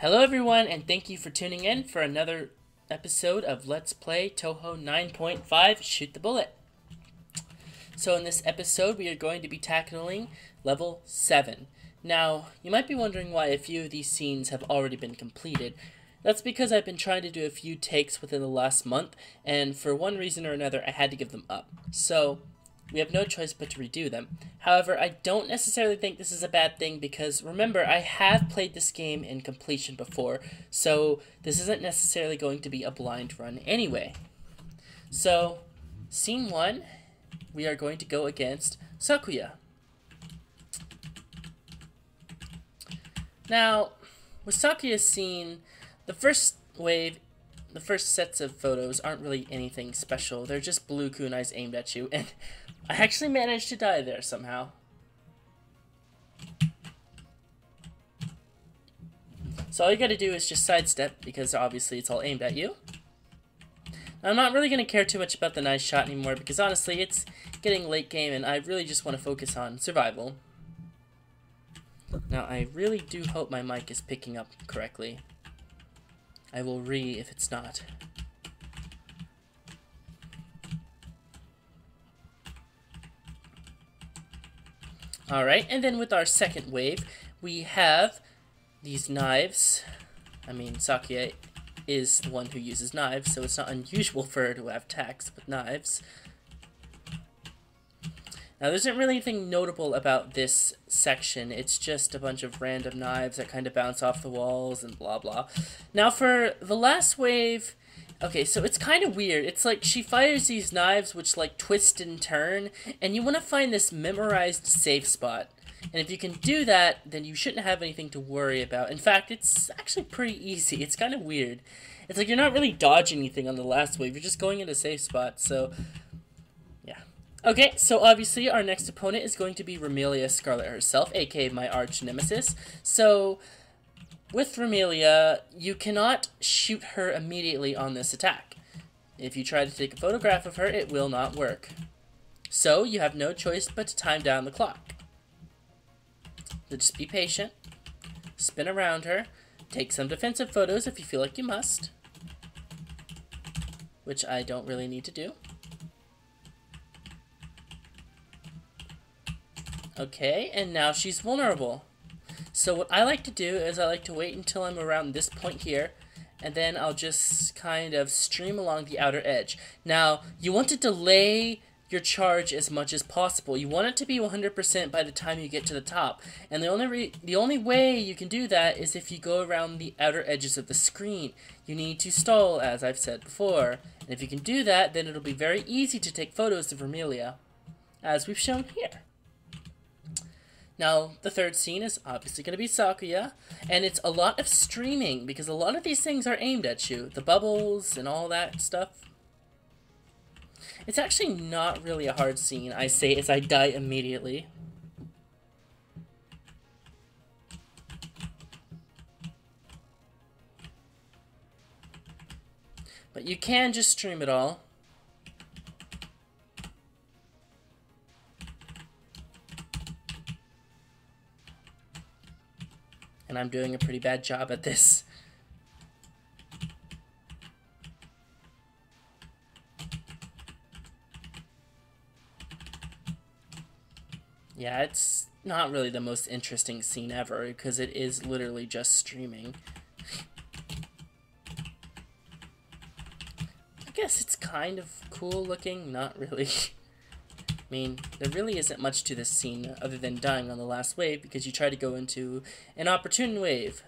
Hello everyone, and thank you for tuning in for another episode of Let's Play Touhou 9.5 Shoot the Bullet. So in this episode we are going to be tackling level 7. Now, you might be wondering why a few of these scenes have already been completed. That's because I've been trying to do a few takes within the last month, and for one reason or another I had to give them up. So, we have no choice but to redo them. However, I don't necessarily think this is a bad thing because, remember, I have played this game in completion before, so this isn't necessarily going to be a blind run anyway. So, scene 1, we are going to go against Sakuya. Now, with Sakuya's scene, the first sets of photos aren't really anything special. They're just blue kunais aimed at you, and I actually managed to die there somehow. So all you gotta do is just sidestep, because obviously it's all aimed at you. Now, I'm not really gonna care too much about the nice shot anymore, because honestly it's getting late game and I really just want to focus on survival. Now, I really do hope my mic is picking up correctly. I will if it's not. Alright, and then with our second wave, we have these knives. I mean, Sakuya is the one who uses knives, so it's not unusual for her to have attacks with knives. Now, there isn't really anything notable about this section. It's just a bunch of random knives that kind of bounce off the walls and blah blah. Now, for the last wave, okay, so it's kind of weird. It's like she fires these knives which like twist and turn, and you want to find this memorized safe spot. And if you can do that, then you shouldn't have anything to worry about. In fact, it's actually pretty easy. It's kind of weird. It's like you're not really dodging anything on the last wave. You're just going into a safe spot, so okay, so obviously our next opponent is going to be Romelia Scarlet herself, aka my arch nemesis. So, with Romelia, you cannot shoot her immediately on this attack. If you try to take a photograph of her, it will not work. So, you have no choice but to time down the clock. So just be patient, spin around her, take some defensive photos if you feel like you must, which I don't really need to do. Okay, and now she's vulnerable. So what I like to do is I like to wait until I'm around this point here, and then I'll just kind of stream along the outer edge. Now, you want to delay your charge as much as possible. You want it to be 100% by the time you get to the top. And the only way you can do that is if you go around the outer edges of the screen. You need to stall, as I've said before. And if you can do that, then it'll be very easy to take photos of Romelia, as we've shown here. Now, the third scene is obviously going to be Sakuya, and it's a lot of streaming, because a lot of these things are aimed at you. The bubbles and all that stuff. It's actually not really a hard scene, I say, as I die immediately. But you can just stream it all. And I'm doing a pretty bad job at this. Yeah, it's not really the most interesting scene ever, because it is literally just streaming. I guess it's kind of cool looking, not really. I mean, there really isn't much to this scene other than dying on the last wave because you try to go into an opportune wave.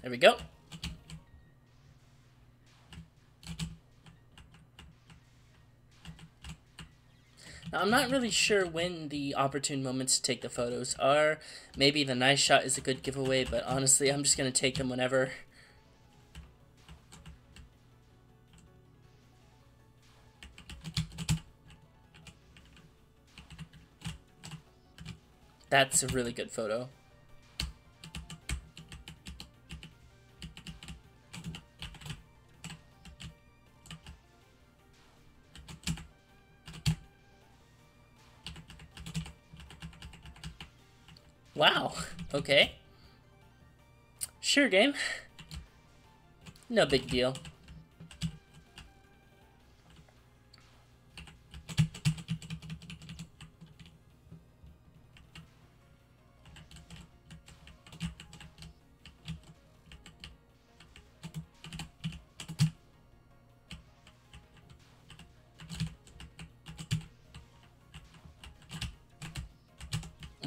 There we go. Now, I'm not really sure when the opportune moments to take the photos are. Maybe the nice shot is a good giveaway, but honestly, I'm just going to take them whenever. That's a really good photo. Wow. Okay. Sure, game. No big deal.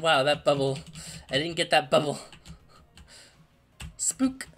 Wow, that bubble. I didn't get that bubble. Spook.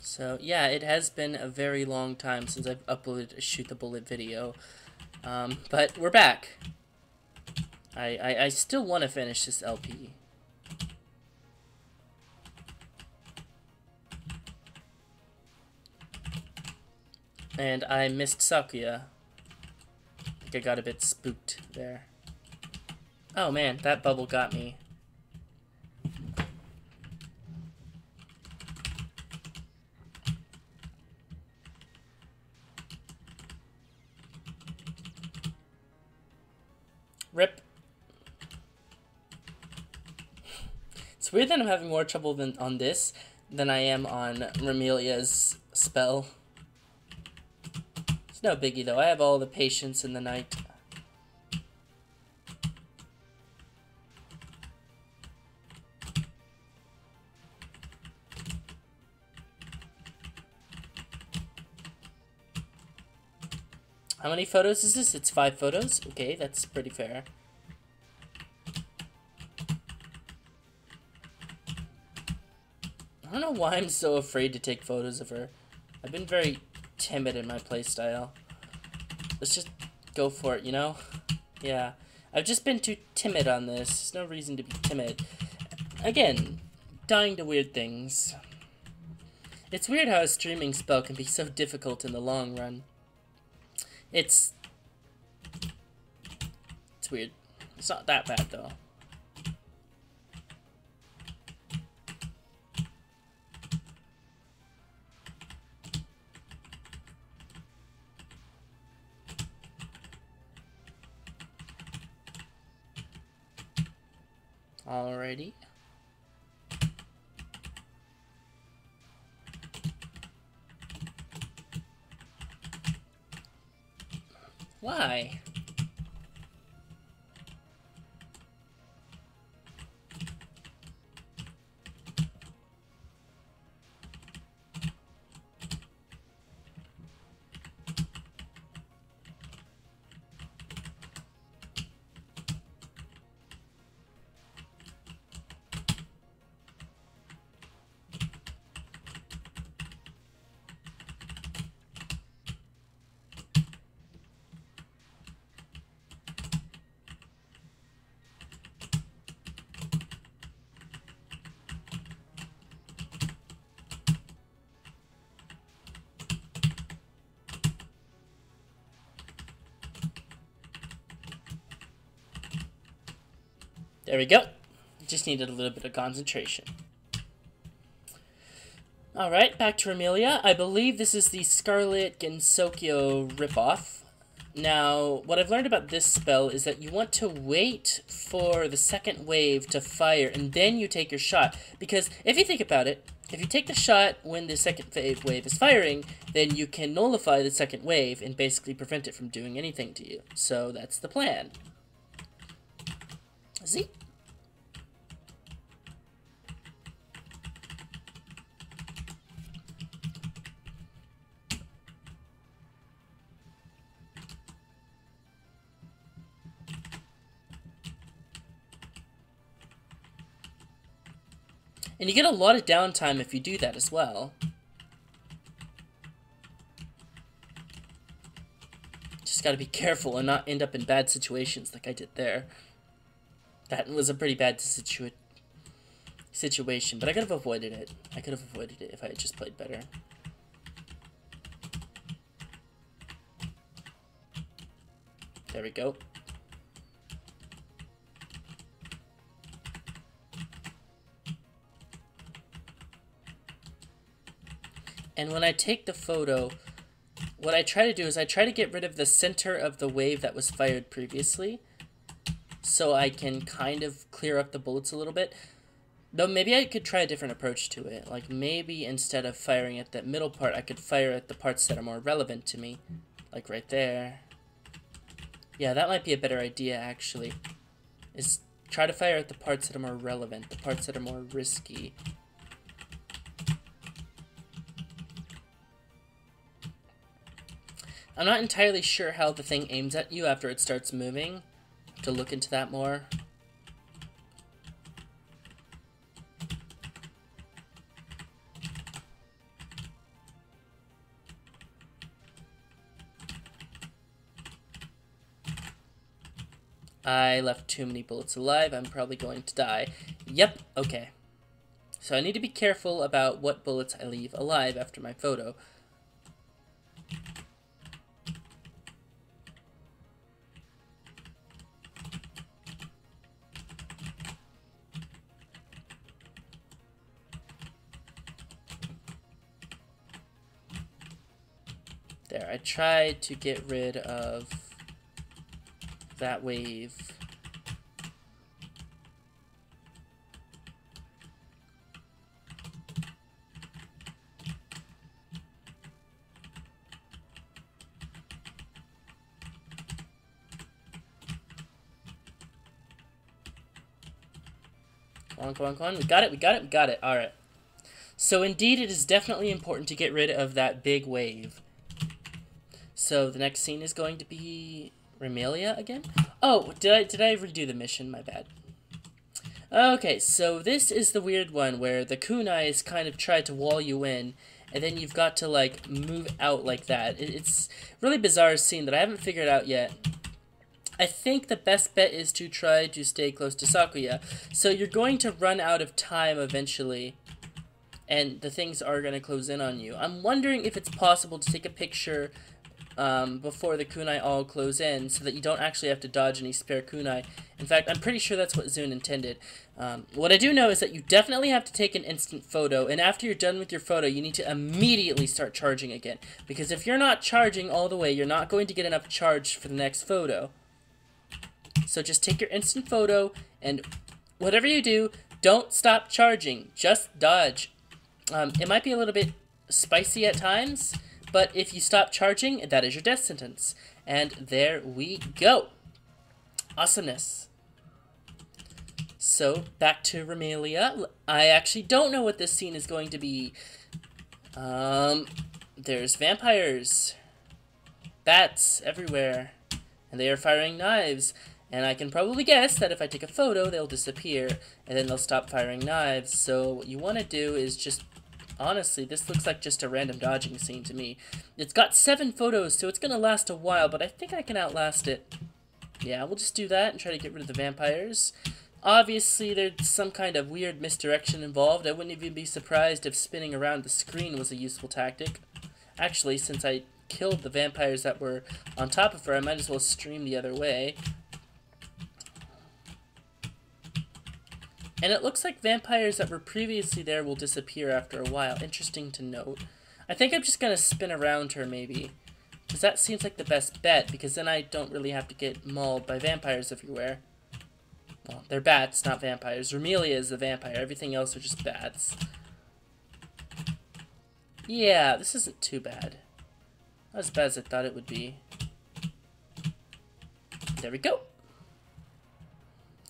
So, yeah, it has been a very long time since I've uploaded a Shoot the Bullet video. But we're back. I still want to finish this LP. And I missed Sakuya. I think I got a bit spooked there. Oh man, that bubble got me. Rip. It's weird that I'm having more trouble on this than I am on Remelia's spell. It's no biggie though, I have all the patience in the night. How many photos is this? It's 5 photos? Okay, that's pretty fair. I don't know why I'm so afraid to take photos of her. I've been very timid in my playstyle. Let's just go for it, you know? Yeah. I've just been too timid on this. There's no reason to be timid. Again, dying to weird things. It's weird how a streaming spell can be so difficult in the long run. It's weird. It's not that bad, though. Alrighty. Why? There we go. Just needed a little bit of concentration. Alright, back to Remelia. I believe this is the Scarlet Gensokyo ripoff. Now, what I've learned about this spell is that you want to wait for the second wave to fire, and then you take your shot. Because if you think about it, if you take the shot when the second wave is firing, then you can nullify the second wave and basically prevent it from doing anything to you. So that's the plan. See? And you get a lot of downtime if you do that as well. Just gotta be careful and not end up in bad situations like I did there. That was a pretty bad situation. situation, but I could have avoided it. I could have avoided it if I had just played better. There we go. And when I take the photo, what I try to do is I try to get rid of the center of the wave that was fired previously, so I can kind of clear up the bullets a little bit. Though maybe I could try a different approach to it. Like maybe instead of firing at that middle part, I could fire at the parts that are more relevant to me. Like right there. Yeah, that might be a better idea actually. Is try to fire at the parts that are more relevant, the parts that are more risky. I'm not entirely sure how the thing aims at you after it starts moving. I have to look into that more. I left too many bullets alive. I'm probably going to die. Yep, okay. So I need to be careful about what bullets I leave alive after my photo. There, I tried to get rid of that wave. Come on, come on, come on. We got it, we got it, we got it. Alright. So indeed, it is definitely important to get rid of that big wave. So the next scene is going to be Remelia again? Oh, did I redo the mission? My bad. Okay, so this is the weird one where the kunais kind of try to wall you in, and then you've got to like move out like that. It's a really bizarre scene that I haven't figured out yet. I think the best bet is to try to stay close to Sakuya. So you're going to run out of time eventually, and the things are going to close in on you. I'm wondering if it's possible to take a picture before the kunai all close in, so that you don't actually have to dodge any spare kunai. In fact, I'm pretty sure that's what Zune intended. What I do know is that you definitely have to take an instant photo, and after you're done with your photo, you need to immediately start charging again. Because if you're not charging all the way, you're not going to get enough charge for the next photo. So just take your instant photo, and whatever you do, don't stop charging. Just dodge. It might be a little bit spicy at times, but if you stop charging, that is your death sentence. And there we go. Awesomeness. So, back to Remelia. I actually don't know what this scene is going to be. There's vampires. Bats everywhere. And they are firing knives. And I can probably guess that if I take a photo, they'll disappear. And then they'll stop firing knives. So, what you want to do is just... Honestly, this looks like just a random dodging scene to me. It's got 7 photos, so it's going to last a while, but I think I can outlast it. Yeah, we'll just do that and try to get rid of the vampires. Obviously, there's some kind of weird misdirection involved. I wouldn't even be surprised if spinning around the screen was a useful tactic. Actually, since I killed the vampires that were on top of her, I might as well stream the other way. And it looks like vampires that were previously there will disappear after a while. Interesting to note. I think I'm just going to spin around her, maybe. Because that seems like the best bet, because then I don't really have to get mauled by vampires everywhere. Well, they're bats, not vampires. Remelia is the vampire. Everything else are just bats. Yeah, this isn't too bad. Not as bad as I thought it would be. There we go.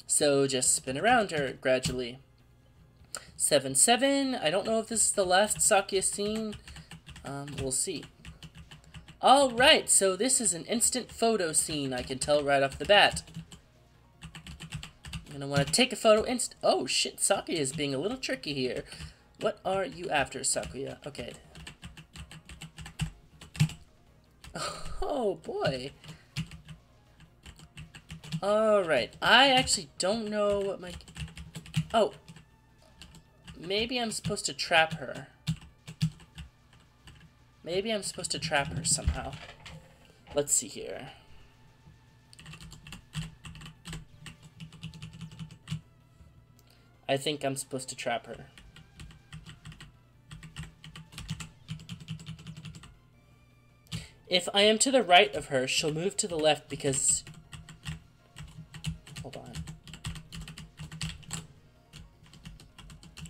So just spin around her gradually. 7-7. I don't know if this is the last Sakuya scene. We'll see. Alright, so this is an instant photo scene, I can tell right off the bat. I'm gonna want to take a photo Oh shit, Sakuya is being a little tricky here. What are you after, Sakuya? Okay. Oh boy. Alright, I actually don't know what my... Oh. maybe I'm supposed to trap her. Maybe I'm supposed to trap her somehow. Let's see here. I think I'm supposed to trap her. If I am to the right of her, she'll move to the left because... Hold on.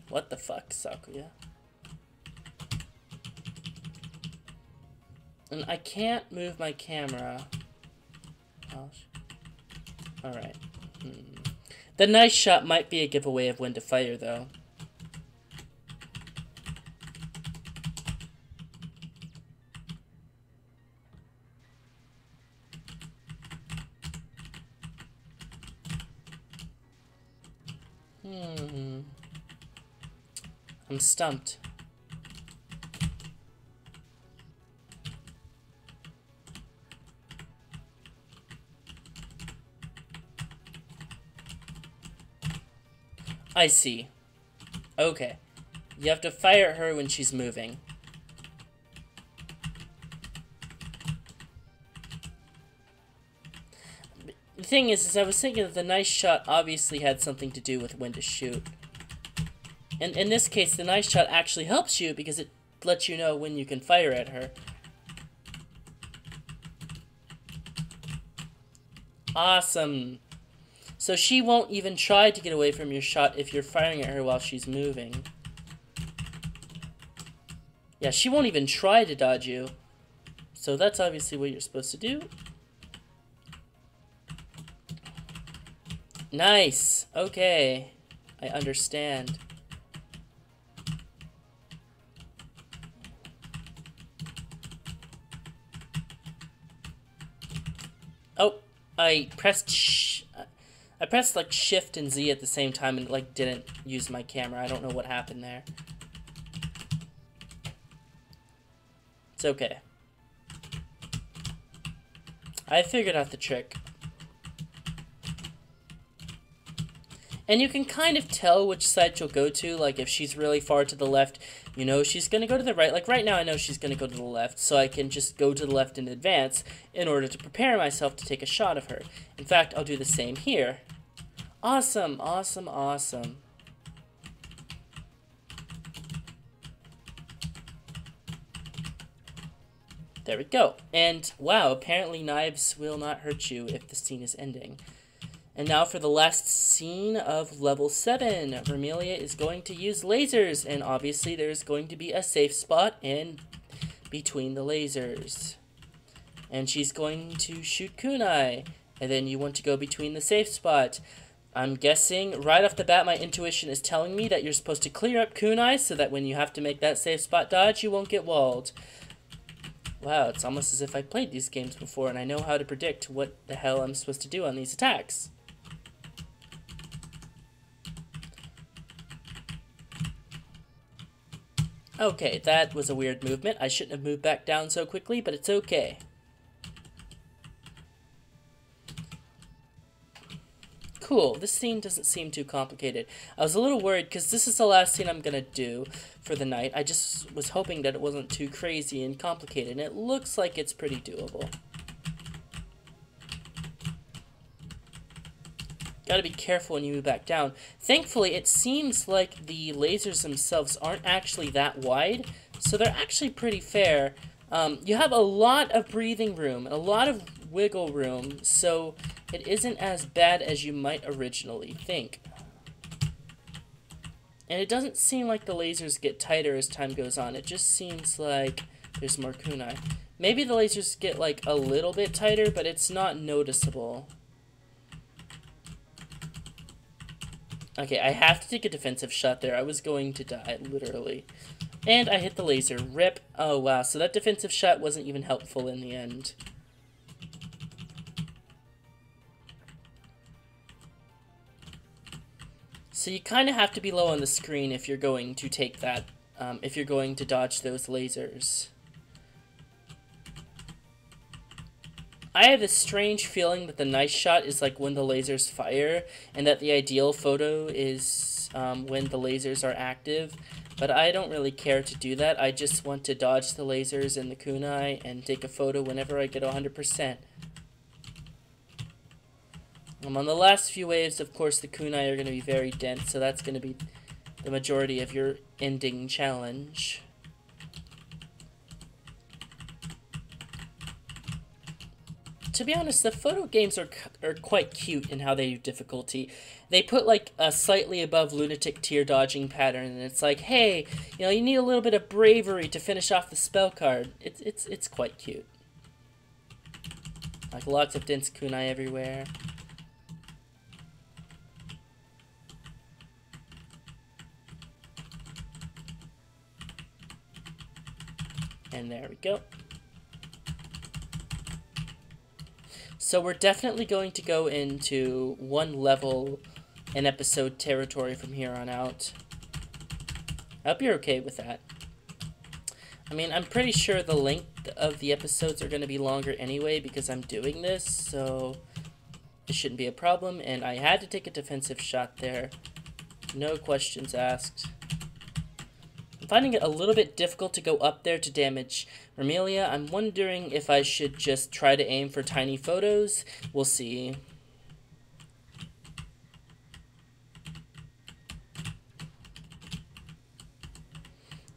What the fuck, Sakuya? And I can't move my camera. Oh, alright. The nice shot might be a giveaway of when to fire, though. I'm stumped. I see. Okay. You have to fire at her when she's moving. The thing is I was thinking that the nice shot obviously had something to do with when to shoot. And in this case, the nice shot actually helps you because it lets you know when you can fire at her. Awesome. So she won't even try to get away from your shot if you're firing at her while she's moving. Yeah, she won't even try to dodge you. So that's obviously what you're supposed to do. Nice. Okay. I understand. Oh, I pressed like Shift and Z at the same time and like didn't use my camera. I don't know what happened there. It's okay. I figured out the trick. And you can kind of tell which side she'll go to. Like if she's really far to the left, you know she's going to go to the right. Like right now I know she's going to go to the left, so I can just go to the left in advance in order to prepare myself to take a shot of her. In fact, I'll do the same here. Awesome, awesome, awesome. There we go. And wow, apparently knives will not hurt you if the scene is ending. And now for the last scene of level 7. Vermelia is going to use lasers, and obviously there's going to be a safe spot in between the lasers. And she's going to shoot kunai, and then you want to go between the safe spot. I'm guessing right off the bat my intuition is telling me that you're supposed to clear up kunai so that when you have to make that safe spot dodge, you won't get walled. Wow, it's almost as if I played these games before and I know how to predict what the hell I'm supposed to do on these attacks. Okay, that was a weird movement. I shouldn't have moved back down so quickly, but it's okay. Cool, this scene doesn't seem too complicated. I was a little worried because this is the last scene I'm gonna do for the night. I just was hoping that it wasn't too crazy and complicated, and it looks like it's pretty doable. Gotta be careful when you move back down. Thankfully, it seems like the lasers themselves aren't actually that wide, so they're actually pretty fair. You have a lot of breathing room, and a lot of wiggle room, so it isn't as bad as you might originally think. And it doesn't seem like the lasers get tighter as time goes on. It just seems like there's more kunai. Maybe the lasers get like a little bit tighter, but it's not noticeable. Okay, I have to take a defensive shot there. I was going to die, literally. And I hit the laser. Rip. Oh, wow. So that defensive shot wasn't even helpful in the end. So you kind of have to be low on the screen if you're going to take that, if you're going to dodge those lasers. I have this strange feeling that the nice shot is like when the lasers fire, and that the ideal photo is when the lasers are active, but I don't really care to do that. I just want to dodge the lasers and the kunai and take a photo whenever I get 100%. On the last few waves, of course, the kunai are going to be very dense, so that's going to be the majority of your ending challenge. To be honest, the photo games are quite cute in how they do difficulty. They put like a slightly above lunatic tear dodging pattern, and it's like, hey, you know, you need a little bit of bravery to finish off the spell card. It's quite cute. Like lots of dense kunai everywhere. And there we go. So we're definitely going to go into one level an episode territory from here on out. I hope you're okay with that. I mean, I'm pretty sure the length of the episodes are going to be longer anyway because I'm doing this, so it shouldn't be a problem. And I had to take a defensive shot there. No questions asked. I'm finding it a little bit difficult to go up there to damage Romelia. I'm wondering if I should just try to aim for tiny photos. We'll see.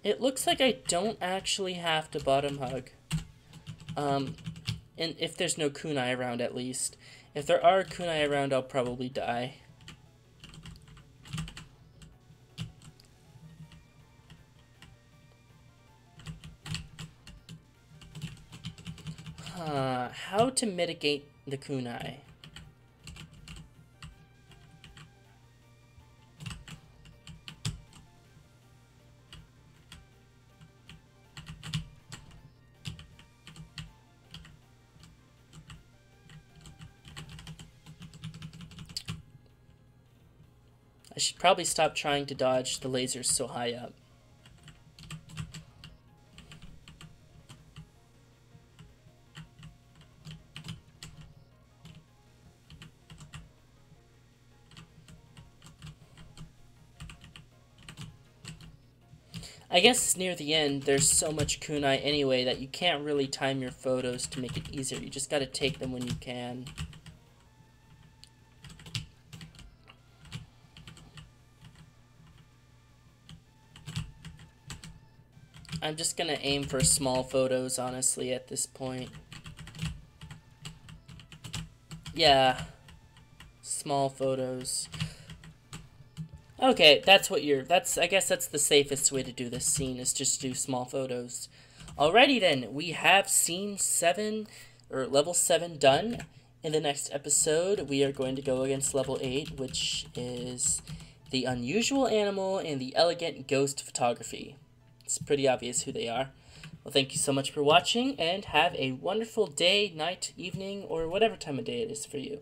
It looks like I don't actually have to bottom hug. And if there's no kunai around, at least. If there are kunai around, I'll probably die. How to mitigate the kunai? I should probably stop trying to dodge the lasers so high up. I guess near the end, there's so much kunai anyway that you can't really time your photos to make it easier. You just gotta take them when you can. I'm just gonna aim for small photos, honestly, at this point. Yeah. Small photos. Okay, I guess that's the safest way to do this scene, is just do small photos. Alrighty then, we have scene 7, or level 7 done. In the next episode, we are going to go against level 8, which is the unusual animal and the elegant ghost photography. It's pretty obvious who they are. Well, thank you so much for watching, and have a wonderful day, night, evening, or whatever time of day it is for you.